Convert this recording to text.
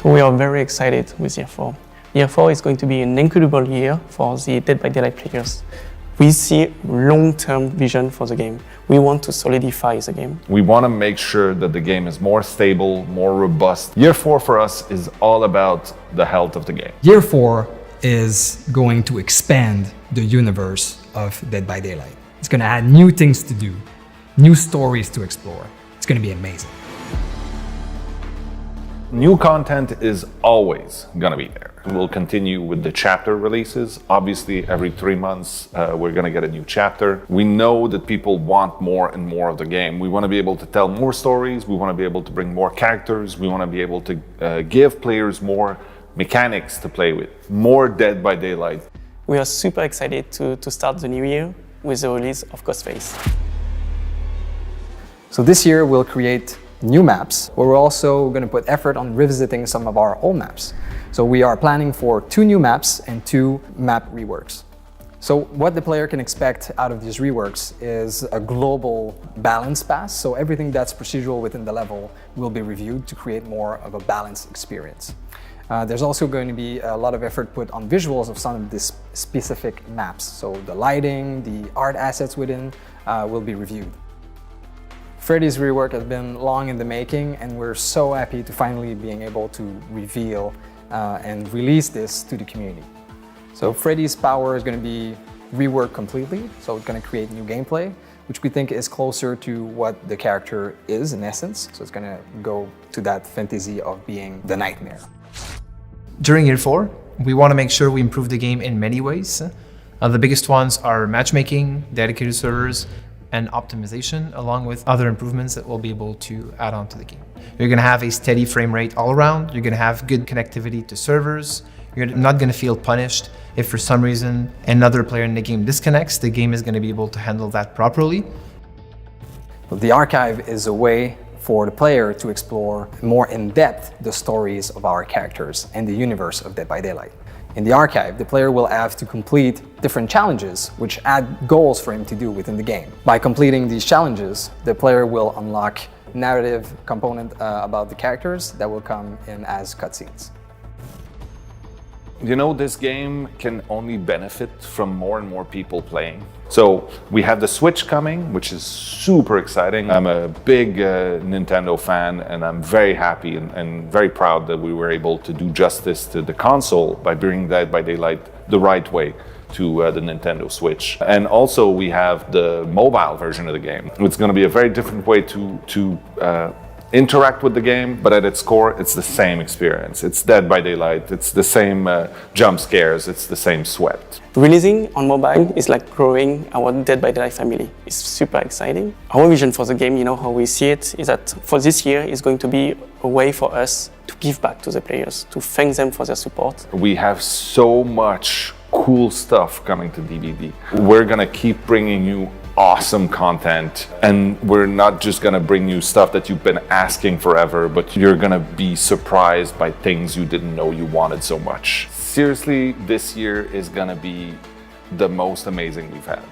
So we are very excited with year 4. Year 4 is going to be an incredible year for the Dead by Daylight players. We see long-term vision for the game. We want to solidify the game. We want to make sure that the game is more stable, more robust. Year 4 for us is all about the health of the game. Year 4 is going to expand the universe of Dead by Daylight. It's going to add new things to do, new stories to explore. It's going to be amazing. New content is always going to be there. We'll continue with the chapter releases. Obviously, every 3 months, we're going to get a new chapter. We know that people want more and more of the game. We want to be able to tell more stories. We want to be able to bring more characters. We want to be able to give players more mechanics to play with, more Dead by Daylight. We are super excited to start the new year with the release of Ghostface. So this year we'll create new maps, but we're also going to put effort on revisiting some of our old maps. So we are planning for 2 new maps and 2 map reworks. So what the player can expect out of these reworks is a global balance pass. So everything that's procedural within the level will be reviewed to create more of a balanced experience. There's also going to be a lot of effort put on visuals of some of these specific maps. So the lighting, the art assets within will be reviewed. Freddy's rework has been long in the making, and we're so happy to finally being able to reveal and release this to the community. So Freddy's power is going to be reworked completely, so it's going to create new gameplay, which we think is closer to what the character is in essence. So it's going to go to that fantasy of being the nightmare. During year 4, we want to make sure we improve the game in many ways. The biggest ones are matchmaking, dedicated servers, and optimization, along with other improvements that we'll be able to add on to the game. You're going to have a steady frame rate all around. You're going to have good connectivity to servers. You're not going to feel punished if for some reason another player in the game disconnects. The game is going to be able to handle that properly. The archive is a way for the player to explore more in depth the stories of our characters and the universe of Dead by Daylight. In the archive, the player will have to complete different challenges, which add goals for him to do within the game. By completing these challenges, the player will unlock narrative component about the characters that will come in as cutscenes. You know, this game can only benefit from more and more people playing. So we have the Switch coming, which is super exciting. I'm a big Nintendo fan, and I'm very happy and very proud that we were able to do justice to the console by bringing Dead by Daylight the right way to the Nintendo Switch. And also we have the mobile version of the game. It's going to be a very different way to interact with the game, but at its core, it's the same experience. It's Dead by Daylight, it's the same jump scares, it's the same sweat. Releasing on mobile is like growing our Dead by Daylight family. It's super exciting. Our vision for the game, you know how we see it, is that for this year is going to be a way for us to give back to the players, to thank them for their support. We have so much cool stuff coming to DBD. We're gonna keep bringing you awesome content, and we're not just gonna bring you stuff that you've been asking forever, but you're gonna be surprised by things you didn't know you wanted so much. Seriously, this year is gonna be the most amazing we've had.